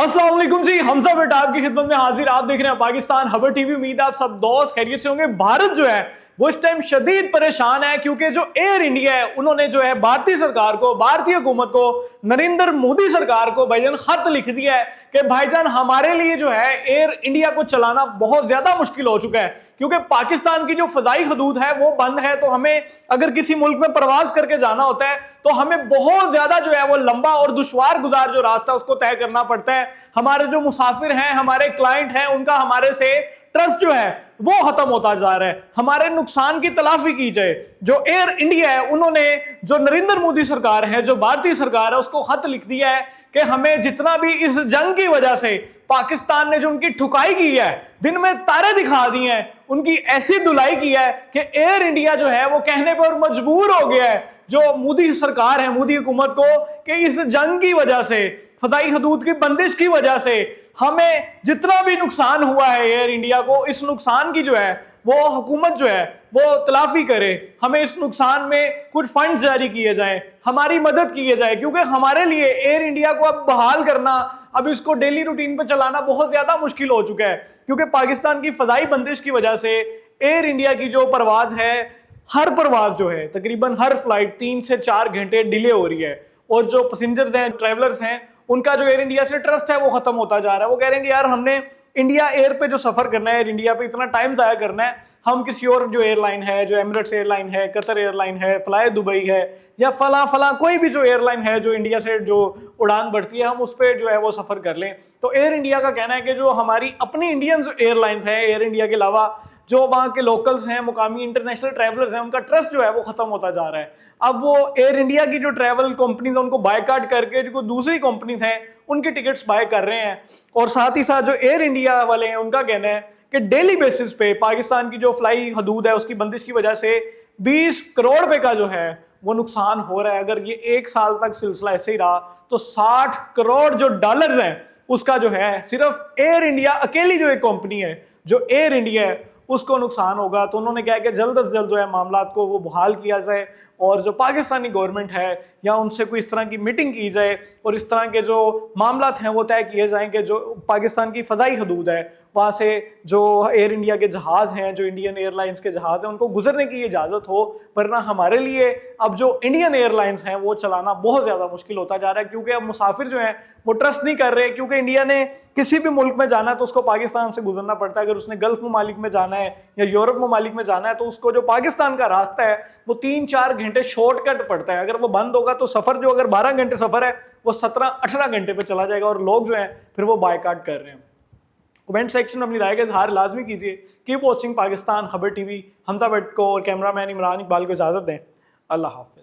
अस्सलाम वालेकुम जी, हमजा बेटा आपकी खिदमत में हाजिर। आप देख रहे हैं पाकिस्तान खबर टीवी। उम्मीद है आप सब दोस्त खैरियत से होंगे। भारत जो है वो इस टाइम शदीद परेशान है क्योंकि जो एयर इंडिया है उन्होंने जो है भारतीय सरकार को, भारतीय हुकूमत को, नरेंद्र मोदी सरकार को भाईजान खत लिख दिया है कि भाईजान हमारे लिए जो है एयर इंडिया को चलाना बहुत ज्यादा मुश्किल हो चुका है क्योंकि पाकिस्तान की जो फजाई हदूद है वो बंद है। तो हमें अगर किसी मुल्क में प्रवास करके जाना होता है तो हमें बहुत ज्यादा जो है वो लंबा और दुश्वार गुजार जो रास्ता उसको तय करना पड़ता है। हमारे जो मुसाफिर हैं, हमारे क्लाइंट हैं, उनका हमारे से ट्रस्ट जो है वो खत्म होता जा रहा है। हमारे नुकसान की तलाफी की जाए। जो एयर इंडिया है उन्होंने, जो नरेंद्र मोदी सरकार है, जो भारतीय सरकार है, उसको खत लिख दिया है कि हमें जितना भी इस जंग की वजह से पाकिस्तान ने जो उनकी ठुकाई की है, दिन में तारे दिखा दिए हैं, उनकी ऐसी धुलाई की है कि एयर इंडिया जो है वो कहने पर मजबूर हो गया है जो मोदी सरकार है, मोदी हुकूमत को, कि इस जंग की वजह से, फदाई हदूद की बंदिश की वजह से हमें जितना भी नुकसान हुआ है एयर इंडिया को, इस नुकसान की जो है वो हुकूमत जो है वो तलाफी करे। हमें इस नुकसान में कुछ फंड जारी किए जाएं, हमारी मदद किए जाए, क्योंकि हमारे लिए एयर इंडिया को अब बहाल करना, अब इसको डेली रूटीन पर चलाना बहुत ज्यादा मुश्किल हो चुका है क्योंकि पाकिस्तान की फदाई बंदिश की वजह से एयर इंडिया की जो परवाज है, हर परवाज जो है तकरीबन हर फ्लाइट 3 से 4 घंटे डिले हो रही है। और जो पैसेंजर्स हैं, ट्रैवलर्स हैं, उनका जो एयर इंडिया से ट्रस्ट है वो खत्म होता जा रहा है। वो कह रहे हैं कि यार हमने इंडिया एयर पे जो सफर करना है, एयर इंडिया पे इतना टाइम जाया करना है, हम किसी और जो एयरलाइन है, जो एमिरेट्स एयरलाइन है, कतर एयरलाइन है, फ्लाई दुबई है, या फला फला कोई भी जो एयरलाइन है जो इंडिया से जो उड़ान बढ़ती है, हम उस पर जो है वो सफर कर लें। तो एयर इंडिया का कहना है कि जो हमारी अपनी इंडियन एयरलाइंस हैं, एयर इंडिया के अलावा जो वहाँ के लोकल्स हैं, मुकामी इंटरनेशनल ट्रैवलर्स हैं, उनका ट्रस्ट जो है वो खत्म होता जा रहा है। अब वो एयर इंडिया की जो ट्रैवल कंपनीज है उनको बायकाट करके जो दूसरी कंपनीज हैं उनकी टिकट्स बाय कर रहे हैं। और साथ ही साथ जो एयर इंडिया वाले हैं उनका कहना है कि डेली बेसिस पे पाकिस्तान की जो फ्लाई हदूद है उसकी बंदिश की वजह से 20 करोड़ रुपए का जो है वो नुकसान हो रहा है। अगर ये 1 साल तक सिलसिला ऐसे ही रहा तो 60 करोड़ जो डॉलर्स हैं उसका जो है सिर्फ एयर इंडिया अकेली जो एक कंपनी है, जो एयर इंडिया है, उसको नुकसान होगा। तो उन्होंने कहा कि जल्द से जल्द जो है मामला को वो बहाल किया जाए और जो पाकिस्तानी गवर्नमेंट है या उनसे कोई इस तरह की मीटिंग की जाए और इस तरह के जो मामला हैं वो तय किए जाएं कि जो पाकिस्तान की फजाई हदूद है वहाँ से जो एयर इंडिया के जहाज़ हैं, जो इंडियन एयरलाइंस के जहाज़ हैं, उनको गुजरने की इजाज़त हो। वरना हमारे लिए अब जो इंडियन एयरलाइंस हैं वो चलाना बहुत ज़्यादा मुश्किल होता जा रहा है क्योंकि अब मुसाफिर जो हैं वो ट्रस्ट नहीं कर रहे। क्योंकि इंडिया ने किसी भी मुल्क में जाना है तो उसको पाकिस्तान से गुजरना पड़ता है। अगर उसने गल्फ ममालिक में जाना है या यूरोप ममालिक में जाना है तो उसको जो पाकिस्तान का रास्ता है वो 3-4 घंटे शॉर्टकट पड़ता है। अगर वो बंद होगा तो सफ़र जो अगर 12 घंटे सफ़र है वो 17-18 घंटे पे चला जाएगा और लोग जो हैं फिर वो बायकाट कर रहे हैं। कमेंट सेक्शन में अपनी राय का इजहार लाजमी कीजिए। कीप वॉचिंग पाकिस्तान खबर टीवी। हमजा भट्ट को और कैमरामैन इमरान इकबाल को इजाज़त दें। अल्लाह हाफिज़।